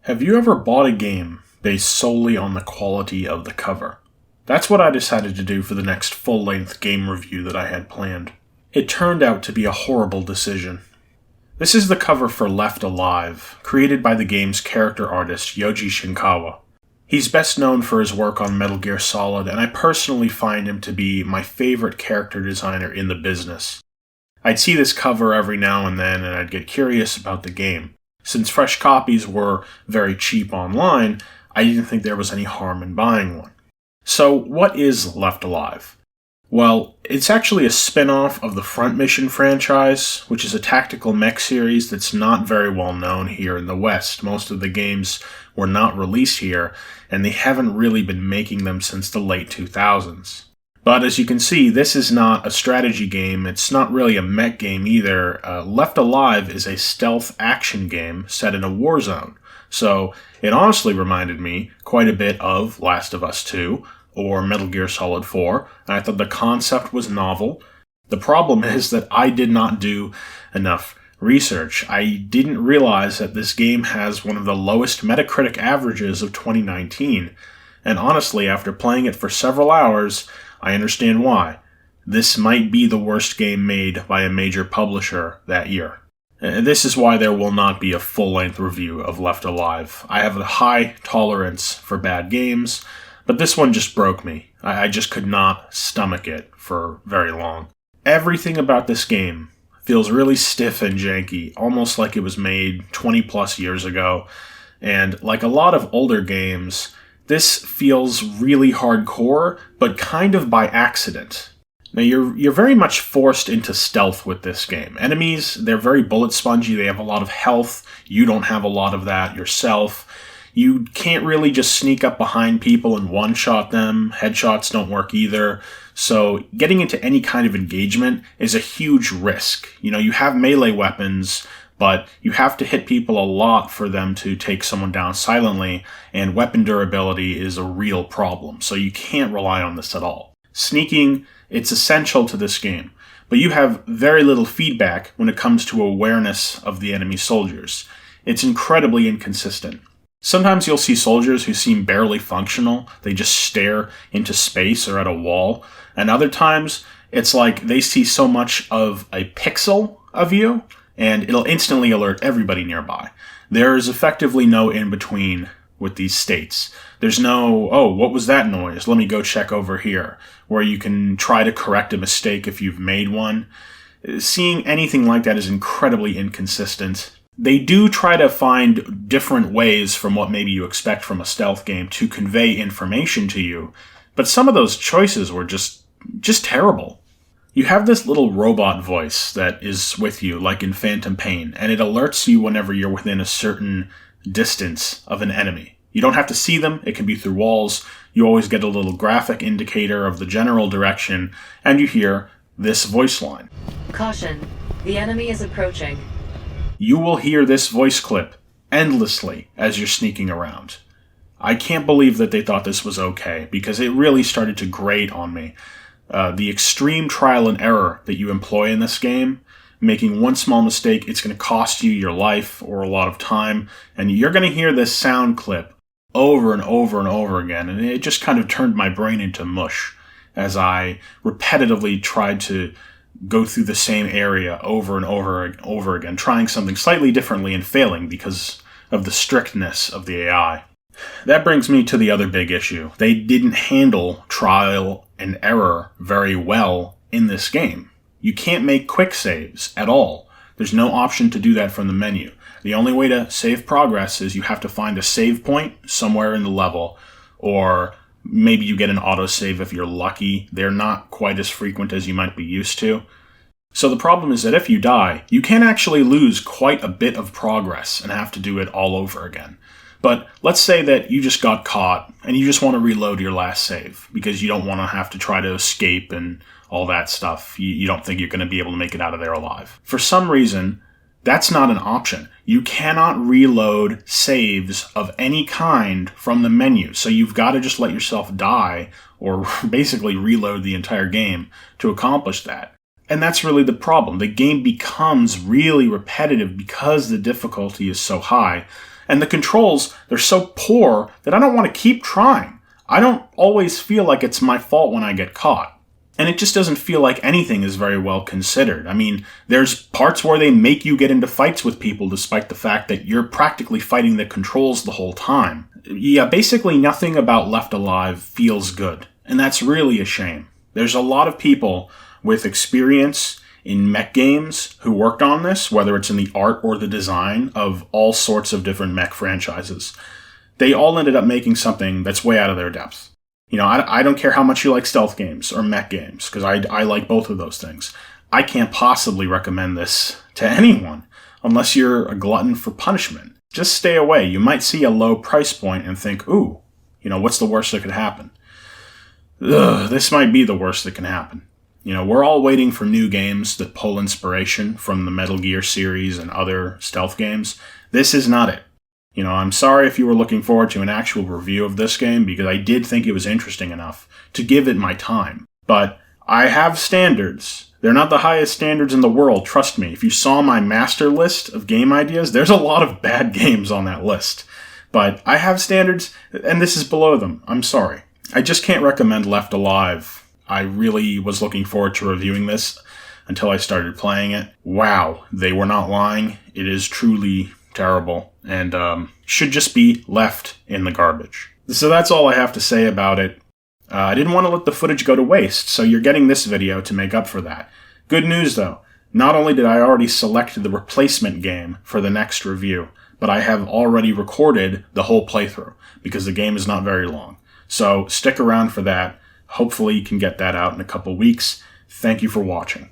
Have you ever bought a game based solely on the quality of the cover? That's what I decided to do for the next full-length game review that I had planned. It turned out to be a horrible decision. This is the cover for Left Alive, created by the game's character artist Yoji Shinkawa. He's best known for his work on Metal Gear Solid, and I personally find him to be my favorite character designer in the business. I'd see this cover every now and then, and I'd get curious about the game. Since fresh copies were very cheap online, I didn't think there was any harm in buying one. So, what is Left Alive? Well, it's actually a spin-off of the Front Mission franchise, which is a tactical mech series that's not very well known here in the West. Most of the games were not released here, and they haven't really been making them since the late 2000s. But as you can see, this is not a strategy game, it's not really a mech game either. Left Alive is a stealth action game set in a war zone. So it honestly reminded me quite a bit of Last of Us 2 or Metal Gear Solid 4, and I thought the concept was novel. The problem is that I did not do enough research. I didn't realize that this game has one of the lowest Metacritic averages of 2019, and honestly, after playing it for several hours, I understand why. This might be the worst game made by a major publisher that year. And this is why there will not be a full-length review of Left Alive. I have a high tolerance for bad games, but this one just broke me. I just could not stomach it for very long. Everything about this game feels really stiff and janky, almost like it was made 20 plus years ago. And like a lot of older games, this feels really hardcore, but kind of by accident. Now, you're very much forced into stealth with this game. Enemies, they're very bullet spongy, they have a lot of health, you don't have a lot of that yourself. You can't really just sneak up behind people and one-shot them, headshots don't work either. So getting into any kind of engagement is a huge risk. You have melee weapons, but you have to hit people a lot for them to take someone down silently, and weapon durability is a real problem, so you can't rely on this at all. Sneaking, it's essential to this game, but you have very little feedback when it comes to awareness of the enemy soldiers. It's incredibly inconsistent. Sometimes you'll see soldiers who seem barely functional, they just stare into space or at a wall, and other times it's like they see so much of a pixel of you, and it'll instantly alert everybody nearby. There is effectively no in-between with these states. There's no, oh, what was that noise? Let me go check over here, where you can try to correct a mistake if you've made one. Seeing anything like that is incredibly inconsistent. They do try to find different ways from what maybe you expect from a stealth game to convey information to you, but some of those choices were just terrible. You have this little robot voice that is with you, like in Phantom Pain, and it alerts you whenever you're within a certain distance of an enemy. You don't have to see them, it can be through walls. You always get a little graphic indicator of the general direction, and you hear this voice line. Caution, the enemy is approaching. You will hear this voice clip endlessly as you're sneaking around. I can't believe that they thought this was okay, because it really started to grate on me. The extreme trial and error that you employ in this game, making one small mistake, it's going to cost you your life or a lot of time, and you're going to hear this sound clip over and over and over again, and it just kind of turned my brain into mush as I repetitively tried to go through the same area over and over and over again, trying something slightly differently and failing because of the strictness of the AI. That brings me to the other big issue. They didn't handle trial and error very well in this game. You can't make quick saves at all. There's no option to do that from the menu. The only way to save progress is you have to find a save point somewhere in the level, or maybe you get an autosave if you're lucky. They're not quite as frequent as you might be used to. So the problem is that if you die, you can actually lose quite a bit of progress and have to do it all over again. But let's say that you just got caught and you just want to reload your last save because you don't want to have to try to escape and all that stuff. You don't think you're going to be able to make it out of there alive. For some reason, that's not an option. You cannot reload saves of any kind from the menu, so you've got to just let yourself die or basically reload the entire game to accomplish that. And that's really the problem. The game becomes really repetitive because the difficulty is so high. And the controls, they're so poor that I don't want to keep trying. I don't always feel like it's my fault when I get caught. And it just doesn't feel like anything is very well considered. I mean, there's parts where they make you get into fights with people despite the fact that you're practically fighting the controls the whole time. Yeah, basically nothing about Left Alive feels good. And that's really a shame. There's a lot of people with experience in mech games who worked on this, whether it's in the art or the design of all sorts of different mech franchises. They all ended up making something that's way out of their depth. You know, I don't care how much you like stealth games or mech games, because I like both of those things. I can't possibly recommend this to anyone unless you're a glutton for punishment. Just stay away. You might see a low price point and think, ooh, you know, what's the worst that could happen? Ugh, this might be the worst that can happen. You know, we're all waiting for new games that pull inspiration from the Metal Gear series and other stealth games. This is not it. You know, I'm sorry if you were looking forward to an actual review of this game, because I did think it was interesting enough to give it my time. But I have standards. They're not the highest standards in the world, trust me. If you saw my master list of game ideas, there's a lot of bad games on that list. But I have standards, and this is below them. I'm sorry. I just can't recommend Left Alive. I really was looking forward to reviewing this until I started playing it. Wow, they were not lying. It is truly terrible, and should just be left in the garbage. So that's all I have to say about it. I didn't want to let the footage go to waste, so you're getting this video to make up for that. Good news though, not only did I already select the replacement game for the next review, but I have already recorded the whole playthrough, because the game is not very long. So stick around for that. Hopefully you can get that out in a couple weeks. Thank you for watching.